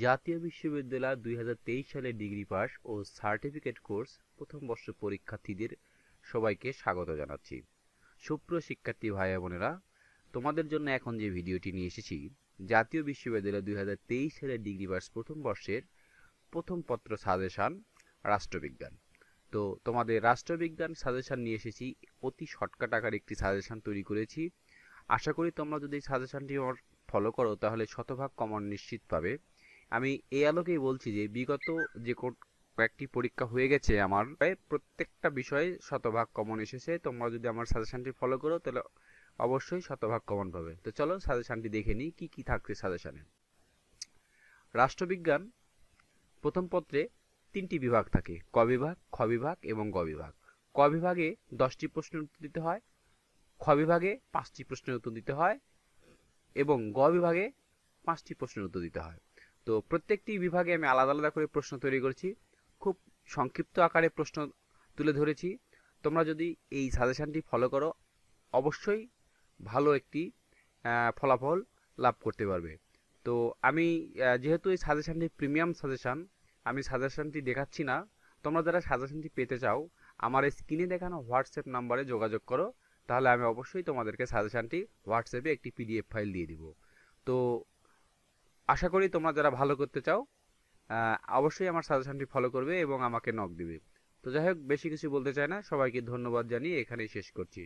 জাতীয় বিশ্ববিদ্যালয় ২০২৩ সালে ডিগ্রি পাস ও সার্টিফিকেট কোর্স প্রথম বর্ষ পরীক্ষার্থীদের সবাইকে স্বাগত জানাচ্ছি। সুপ্রিয় শিক্ষার্থী ভাই বোনেরা, তোমাদের জন্য এখন যে ভিডিওটি নিয়ে এসেছি, জাতীয় বিশ্ববিদ্যালয় ২০২৩ সালে ডিগ্রি পাস প্রথম বর্ষের প্রথম পত্র সাজেশন রাষ্ট্রবিজ্ঞান। তো তোমাদের রাষ্ট্রবিজ্ঞান সাজেশন নিয়ে এসেছি। অতি শর্টকাট আকারে একটি সাজেশন তৈরি করেছি। আশা করি তোমরা যদি এই সাজেশনটি ফলো করো তাহলে শতভাগ কমন নিশ্চিত পাবে। আমি এই আলোকেই বলছি যে বিগত যে কয়েকটি পরীক্ষা হয়ে গেছে আমার, প্রায় প্রত্যেকটা বিষয়ে শতভাগ কমন এসেছে। তোমরা যদি আমার সাজেশনটি ফলো করো তাহলে অবশ্যই শতভাগ কমন পাবে। তো চলো সাজেশনটি দেখে নিই কি কি থাকছে সাজেশনে। রাষ্ট্রবিজ্ঞান প্রথম পত্রে ৩টি বিভাগ থাকে: ক বিভাগ, খ বিভাগ এবং গ বিভাগ। ক বিভাগে 10টি প্রশ্নের উত্তর দিতে হয়, খ বিভাগে 5টি প্রশ্নের উত্তর দিতে হয় এবং গ বিভাগে 5টি প্রশ্নের উত্তর দিতে হয়। তো প্রত্যেকটি বিভাগে আমি আলাদা আলাদা করে প্রশ্ন তৈরি করেছি, খুব সংক্ষিপ্ত আকারে প্রশ্ন তুলে ধরেছি। তোমরা যদি এই সাজেশনটি ফলো করো অবশ্যই ভালো একটি ফলাফল লাভ করতে পারবে। তো আমি যেহেতু এই সাজেশনটি প্রিমিয়াম সাজেশন, আমি সাজেশনটি দেখাচ্ছি না। তোমরা যারা সাজেশনটি পেতে চাও আমার স্ক্রিনে দেখানো হোয়াটসঅ্যাপ নাম্বারে যোগাযোগ করো, তাহলে আমি অবশ্যই তোমাদেরকে সাজেশনটি হোয়াটসঅ্যাপে একটি পিডিএফ ফাইল দিয়ে দিব। তো আশা করি তোমরা যারা ভালো করতে চাও অবশ্যই আমার সাজেশনটি ফলো করবে এবং আমাকে নক দিবে। তো যাই হোক, বেশি কিছু বলতে চাই না, সবাইকে ধন্যবাদ জানিয়ে এখানেই শেষ করছি।